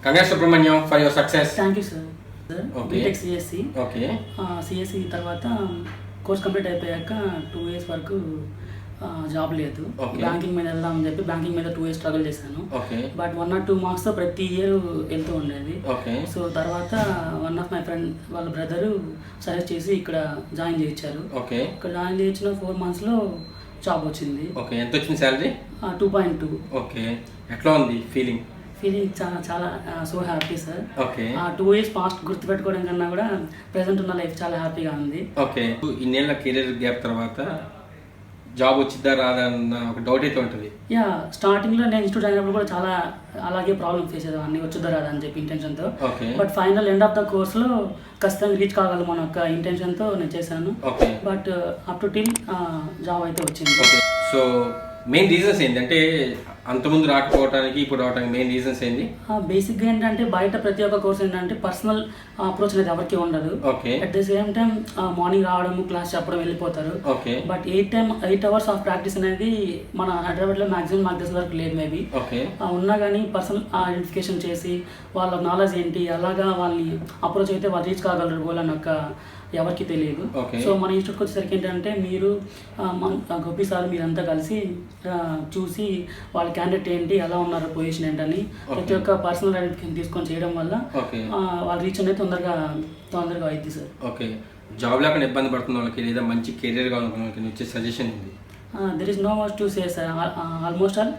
Congrats Subramaniam for your success. Thank you sir. Okay. BTech CSC. Okay. CSC తర్వాత course complete అయిపోయాక 2 years వరకు job లేదు. Okay. Banking మీద వెళ్దామని చెప్పి బ్యాంకింగ్ మీద 2 years స్ట్రగుల్ చేశాను. Okay. బట్ 1 or 2 marks ప్రతి ఇయర్ వెళ్తూ ఉండేది. Okay. సో తర్వాత వన్ ఆఫ్ మై ఫ్రెండ్ వాళ్ళ బ్రదరు సజెస్ట్ చేసి ఇక్కడ జాయిన్ చేయించారు. Okay. ఇక్కడ జాయిన్ చేయించిన 4 monthsలో జాబ్ వచ్చింది. Okay. ఎంత వచ్చింది సాలరీ? 2.2. ఓకే. ఎట్లా ఉంది ఫీలింగ్? ఫీలింగ్ చాలా చాలా so happy sir. Okay. 2 years past గుర్తుపెట్టుకోవడం కన్నా కూడా ప్రెసెంట్ ఉన్న లైఫ్ చాలా హ్యాపీగా ఉంది. ఓకే. ఇన్నేళ్ళ కెరీర్ గ్యాప్ తర్వాత జాబ్ వచ్చిద్దా రాదా అన్న ఒక డౌట్ అయితే ఉంటుంది. యా, స్టార్టింగ్లో నేను ఇన్స్టిట్యూట్ అయినప్పుడు కూడా చాలా అలాగే ప్రాబ్లమ్ ఫేస్ చేసేవాడిని, వచ్చుద్దా రాదా అని చెప్పి ఇంటెన్షన్తో. Okay. But final end of the కోర్స్లో ఖచ్చితంగా రీచ్ కాగలం అన్న ఒక ఇంటెన్షన్తో నేను చేశాను. Okay. But up to till job అయితే వచ్చింది. ఓకే. సో మెయిన్ రీజన్స్ ఏంటి అంటే అంతకుముందు రాకపోవడానికి ఇప్పుడు రావడానికి మెయిన్ రీజన్స్ ఏంటి? బేసిక్గా ఏంటంటే బయట ప్రతి ఒక్క కోర్స్ ఏంటంటే పర్సనల్ అప్రోచ్ అనేది ఎవరికి ఉండదు. Okay. At the same time morning రావడం, క్లాస్ చెప్పడం, వెళ్ళిపోతారు. Okay. But 8 hours of practice అనేది మన హైదరాబాద్లో మాక్సిమం నాకు తెలిసిన వరకు లేదు. Maybe okay. ఉన్నా కానీ పర్సనల్ ఐడెంటిఫికేషన్ చేసి వాళ్ళ నాలెడ్జ్ ఏంటి, అలాగా వాళ్ళని అప్రోచ్ అయితే వాళ్ళు రీచ్ కాగలరు గోల్ అని ఒక ఎవరికి తెలియదు. సో మన ఇన్స్టిట్యూట్కి వచ్చేసరికి ఏంటంటే మీరు గోపి సార్ మీరంతా కలిసి చూసి వాళ్ళ క్యాండిడేట్ ఏంటి, ఎలా ఉన్నారు, పొజిషన్ ఏంటని ప్రతి ఒక్క పర్సనల్ ఐడెంటిఫికేషన్ తీసుకొని చేయడం వల్ల వాళ్ళ రీచ్ అనేది తొందరగా అయింది సార్. ఓకే. జాబ్ లేకుండా ఇబ్బంది పడుతున్న వాళ్ళకి లేదా మంచి కెరీర్ కావాలనుకున్న వాళ్ళకి వచ్చే సజెషన్ ఏంటి? There is no much to say sir. Almost all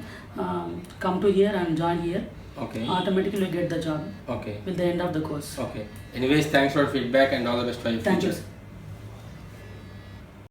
come to here and join here. Okay. Automatically you get the job. Okay. With the end of the course. Okay. Anyways, thanks for feedback and all the best for your future. Thank you.